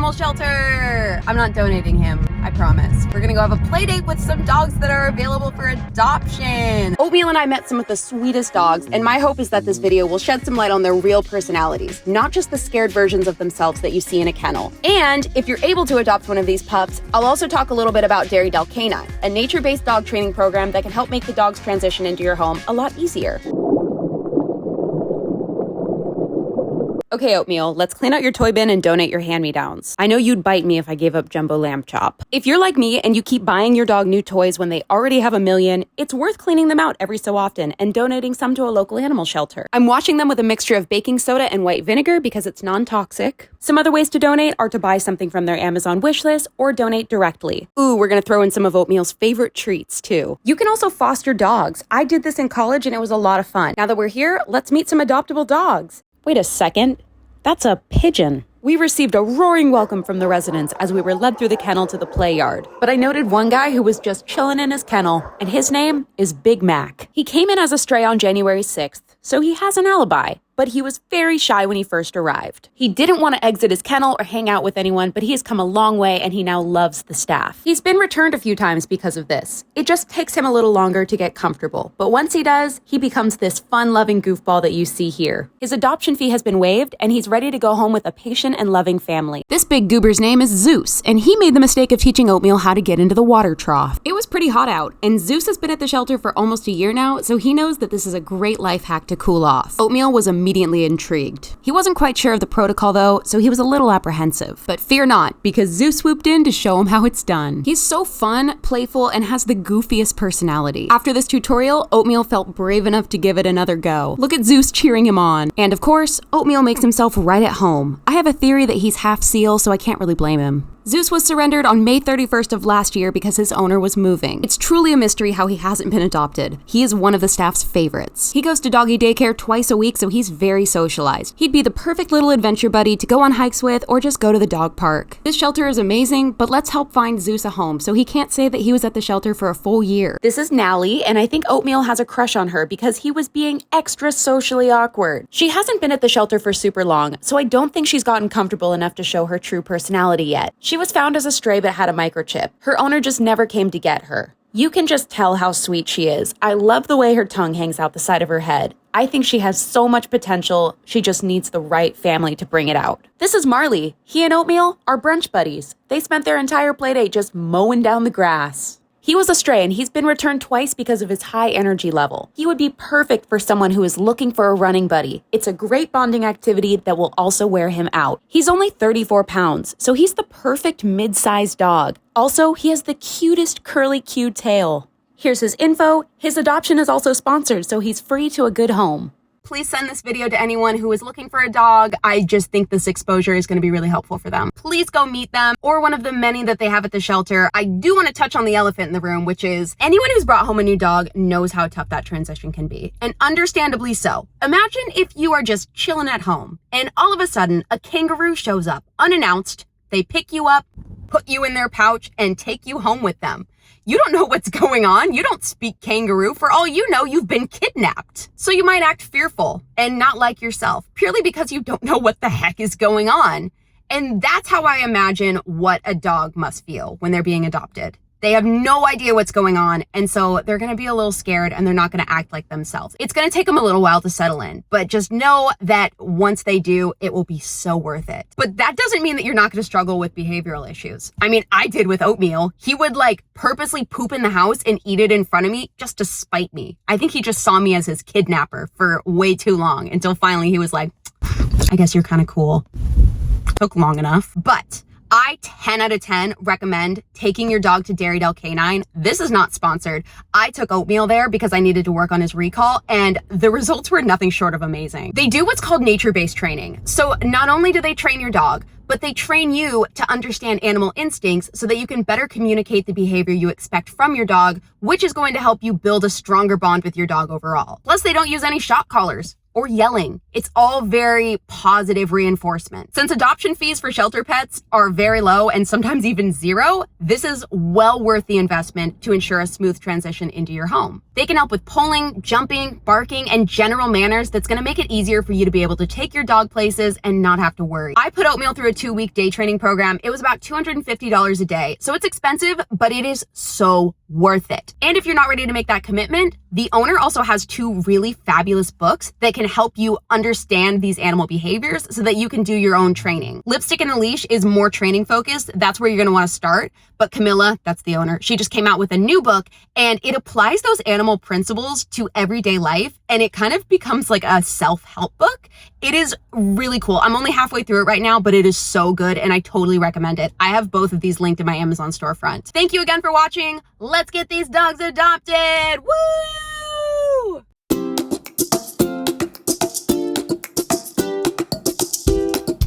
animal shelter. I'm not donating him, I promise. We're gonna go have a play date with some dogs that are available for adoption. Oatmeal and I met some of the sweetest dogs, and my hope is that this video will shed some light on their real personalities, not just the scared versions of themselves that you see in a kennel. And if you're able to adopt one of these pups, I'll also talk a little bit about Dairy Del Canine, a nature-based dog training program that can help make the dog's transition into your home a lot easier. Okay, Oatmeal, let's clean out your toy bin and donate your hand-me-downs. I know you'd bite me if I gave up Jumbo Lamb Chop. If you're like me and you keep buying your dog new toys when they already have a million, it's worth cleaning them out every so often and donating some to a local animal shelter. I'm washing them with a mixture of baking soda and white vinegar because it's non-toxic. Some other ways to donate are to buy something from their Amazon wish list or donate directly. Ooh, we're gonna throw in some of Oatmeal's favorite treats too. You can also foster dogs. I did this in college and it was a lot of fun. Now that we're here, let's meet some adoptable dogs. Wait a second. That's a pigeon. We received a roaring welcome from the residents as we were led through the kennel to the play yard. But I noted one guy who was just chilling in his kennel, and his name is Big Mac. He came in as a stray on January 6th, so he has an alibi. But he was very shy when he first arrived. He didn't want to exit his kennel or hang out with anyone, but he has come a long way and he now loves the staff. He's been returned a few times because of this. It just takes him a little longer to get comfortable, but once he does, he becomes this fun-loving goofball that you see here. His adoption fee has been waived and he's ready to go home with a patient and loving family. This big goober's name is Zeus, and he made the mistake of teaching Oatmeal how to get into the water trough. It was pretty hot out, and Zeus has been at the shelter for almost a year now, so he knows that this is a great life hack to cool off. Oatmeal was immediately intrigued. He wasn't quite sure of the protocol though, so he was a little apprehensive. But fear not, because Zeus swooped in to show him how it's done. He's so fun, playful, and has the goofiest personality. After this tutorial, Oatmeal felt brave enough to give it another go. Look at Zeus cheering him on. And of course, Oatmeal makes himself right at home. I have a theory that he's half seal, so I can't really blame him. Zeus was surrendered on May 31st of last year because his owner was moving. It's truly a mystery how he hasn't been adopted. He is one of the staff's favorites. He goes to doggy daycare twice a week, so he's very socialized. He'd be the perfect little adventure buddy to go on hikes with or just go to the dog park. This shelter is amazing, but let's help find Zeus a home so he can't say that he was at the shelter for a full year. This is Natalie, and I think Oatmeal has a crush on her because he was being extra socially awkward. She hasn't been at the shelter for super long, so I don't think she's gotten comfortable enough to show her true personality yet. She was found as a stray but had a microchip. Her owner just never came to get her. You can just tell how sweet she is. I love the way her tongue hangs out the side of her head. I think she has so much potential, she just needs the right family to bring it out. This is Marley. He and Oatmeal are brunch buddies. They spent their entire playdate just mowing down the grass. He was a stray and he's been returned twice because of his high energy level. He would be perfect for someone who is looking for a running buddy. It's a great bonding activity that will also wear him out. He's only 34 pounds, so he's the perfect mid-sized dog. Also, he has the cutest curly Q tail. Here's his info. His adoption is also sponsored, so he's free to a good home. Please send this video to anyone who is looking for a dog. I just think this exposure is going to be really helpful for them. Please go meet them or one of the many that they have at the shelter. I do want to touch on the elephant in the room, which is anyone who's brought home a new dog knows how tough that transition can be, and understandably so. Imagine if you are just chilling at home and all of a sudden a kangaroo shows up unannounced. They pick you up, put you in their pouch, and take you home with them. You don't know what's going on. You don't speak kangaroo. For all you know, you've been kidnapped. So you might act fearful and not like yourself purely because you don't know what the heck is going on. And that's how I imagine what a dog must feel when they're being adopted. They have no idea what's going on, and so they're going to be a little scared and they're not going to act like themselves. It's going to take them a little while to settle in, but just know that once they do, it will be so worth it. But that doesn't mean that you're not going to struggle with behavioral issues. I mean, I did with Oatmeal. He would purposely poop in the house and eat it in front of me just to spite me. I think he just saw me as his kidnapper for way too long until finally he was like, I guess you're kind of cool. Took long enough, but I 10 out of 10 recommend taking your dog to Dairy Del Canine. This is not sponsored. I took Oatmeal there because I needed to work on his recall, and the results were nothing short of amazing. They do what's called nature-based training. So not only do they train your dog, but they train you to understand animal instincts so that you can better communicate the behavior you expect from your dog, which is going to help you build a stronger bond with your dog overall. Plus, they don't use any shock collars or yelling. It's all very positive reinforcement. Since adoption fees for shelter pets are very low and sometimes even zero, this is well worth the investment to ensure a smooth transition into your home. They can help with pulling, jumping, barking, and general manners that's gonna make it easier for you to be able to take your dog places and not have to worry. I put Oatmeal through a 2-week day training program. It was about $250 a day. So it's expensive, but it is so worth it. And if you're not ready to make that commitment, the owner also has 2 really fabulous books that can help you understand these animal behaviors so that you can do your own training. Lipstick and the Leash is more training focused. That's where you're gonna wanna start. But Camilla, that's the owner, she just came out with a new book and it applies those animal principles to everyday life and it kind of becomes like a self-help book. It is really cool. I'm only halfway through it right now, but it is so good and I totally recommend it. I have both of these linked in my Amazon storefront. Thank you again for watching. Let's get these dogs adopted. Woo!